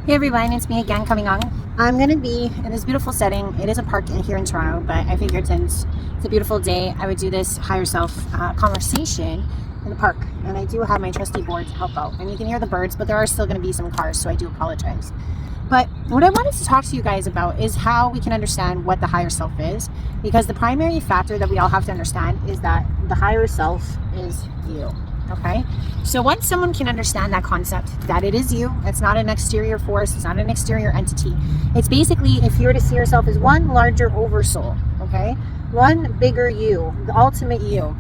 Hey everyone, it's me again coming on. I'm going to be in this beautiful setting. It is a park here in Toronto, but I figured since it's a beautiful day, I would do this higher self conversation in the park. And I do have my trusty board to help out. And you can hear the birds, but there are still going to be some cars, so I do apologize. But what I wanted to talk to you guys about is how we can understand what the higher self is, because the primary factor that we all have to understand is that the higher self is you. Okay, so once someone can understand that concept, that it is you, it's not an exterior force, it's not an exterior entity. It's basically, if you were to see yourself as one larger oversoul, okay, one bigger you, the ultimate you,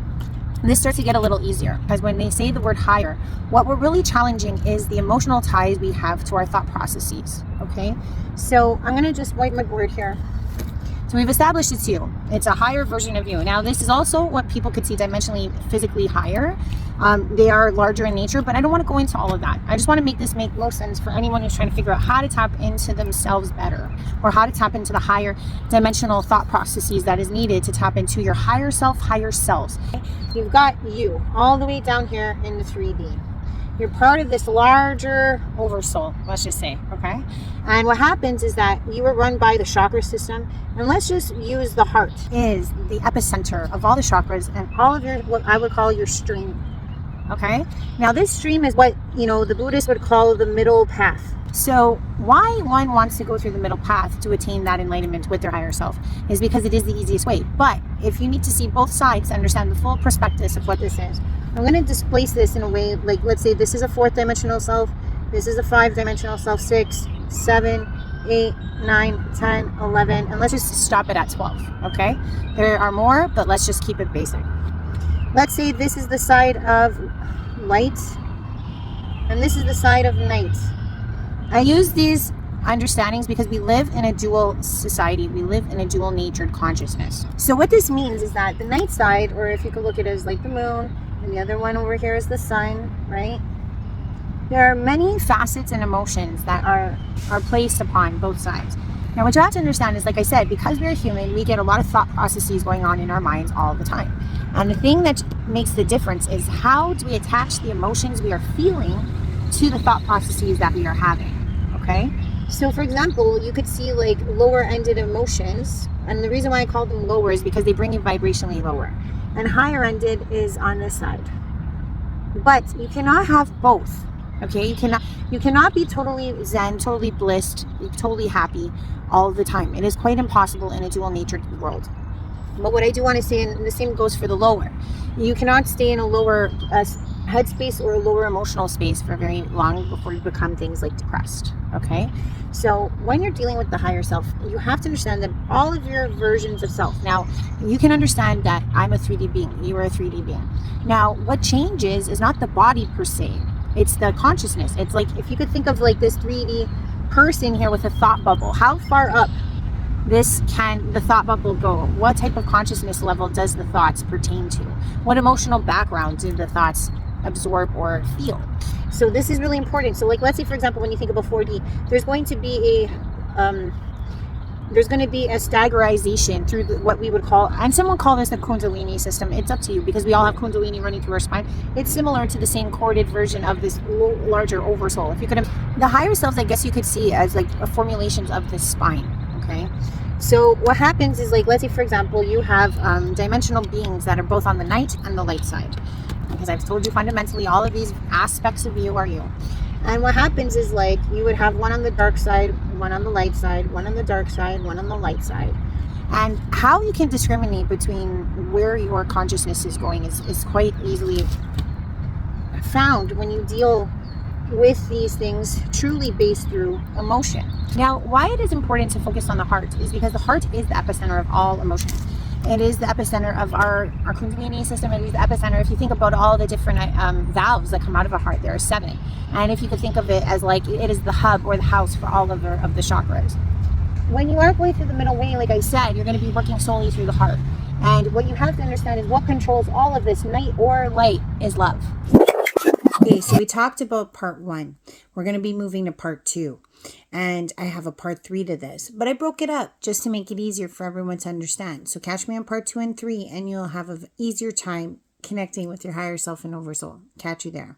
this starts to get a little easier, because when they say the word higher, what we're really challenging is the emotional ties we have to our thought processes. Okay, so I'm going to just wipe my board here. So we've established it's you. It's a higher version of you. Now, this is also what people could see dimensionally, physically higher. They are larger in nature, but I don't want to go into all of that. I just want to make this make most sense for anyone who's trying to figure out how to tap into themselves better, or how to tap into the higher dimensional thought processes that is needed to tap into your higher self, higher selves. You've got you all the way down here in the 3D. You're part of this larger oversoul, let's just say, okay? And what happens is that you are run by the chakra system, and let's just use the heart is the epicenter of all the chakras and all of your, what I would call your stream, okay? Now this stream is what, the Buddhists would call the middle path. So why one wants to go through the middle path to attain that enlightenment with their higher self is because it is the easiest way. But if you need to see both sides to understand the full prospectus of what this is, I'm going to displace this in a way, like let's say this is a 4th dimensional self, this is a 5th dimensional self, 6, 7, 8, 9, 10, 11, and let's just stop it at 12, okay? There are more, but let's just keep it basic. Let's say this is the side of light, and this is the side of night. I use these understandings because we live in a dual society. We live in a dual natured consciousness. So what this means is that the night side, or if you could look at it as like the moon, and the other one over here is the sun, right? There are many facets and emotions that are placed upon both sides. Now, what you have to understand is, like I said, because we're human, we get a lot of thought processes going on in our minds all the time. And the thing that makes the difference is how do we attach the emotions we are feeling to the thought processes that we are having, okay? So, for example, you could see like lower-ended emotions, and the reason why I call them lower is because they bring you vibrationally lower. And higher-ended is on this side. But you cannot have both. Okay, you cannot be totally zen, totally blissed, totally happy all the time. It is quite impossible in a dual natured world. But what I do want to say, and the same goes for the lower, you cannot stay in a lower headspace or a lower emotional space for very long before you become things like depressed. Okay, so when you're dealing with the higher self, you have to understand that all of your versions of self. Now, you can understand that I'm a 3D being, you are a 3D being. Now, what changes is not the body per se. It's the consciousness. It's like, if you could think of like this 3D person here with a thought bubble, how far up this can the thought bubble go? What type of consciousness level does the thoughts pertain to? What emotional background do the thoughts absorb or feel? So this is really important. So like, let's say, for example, when you think about 4D, there's going to be a staggerization through what we would call, and someone call this the Kundalini system. It's up to you, because we all have Kundalini running through our spine. It's similar to the same corded version of this larger oversoul. If you could, the higher selves, I guess you could see as like formulations of this spine. Okay, so what happens is, like, let's say, for example, you have dimensional beings that are both on the night and the light side, because I've told you fundamentally all of these aspects of you are you. And what happens is, like, you would have one on the dark side, one on the light side, one on the dark side, one on the light side. And how you can discriminate between where your consciousness is going is quite easily found when you deal with these things truly based through emotion. Now, why it is important to focus on the heart is because the heart is the epicenter of all emotions. It is the epicenter of our Kundalini system. It is the epicenter. If you think about all the different valves that come out of a heart, there are 7. And if you could think of it as like it is the hub or the house for all of the chakras. When you are going through the middle way, like I said, you're going to be working solely through the heart. And what you have to understand is what controls all of this, night or light, is love. Okay, so we talked about part 1. We're going to be moving to part 2. And I have a part 3 to this. But I broke it up just to make it easier for everyone to understand. So catch me on part 2 and 3, and you'll have an easier time connecting with your higher self and oversoul. Catch you there.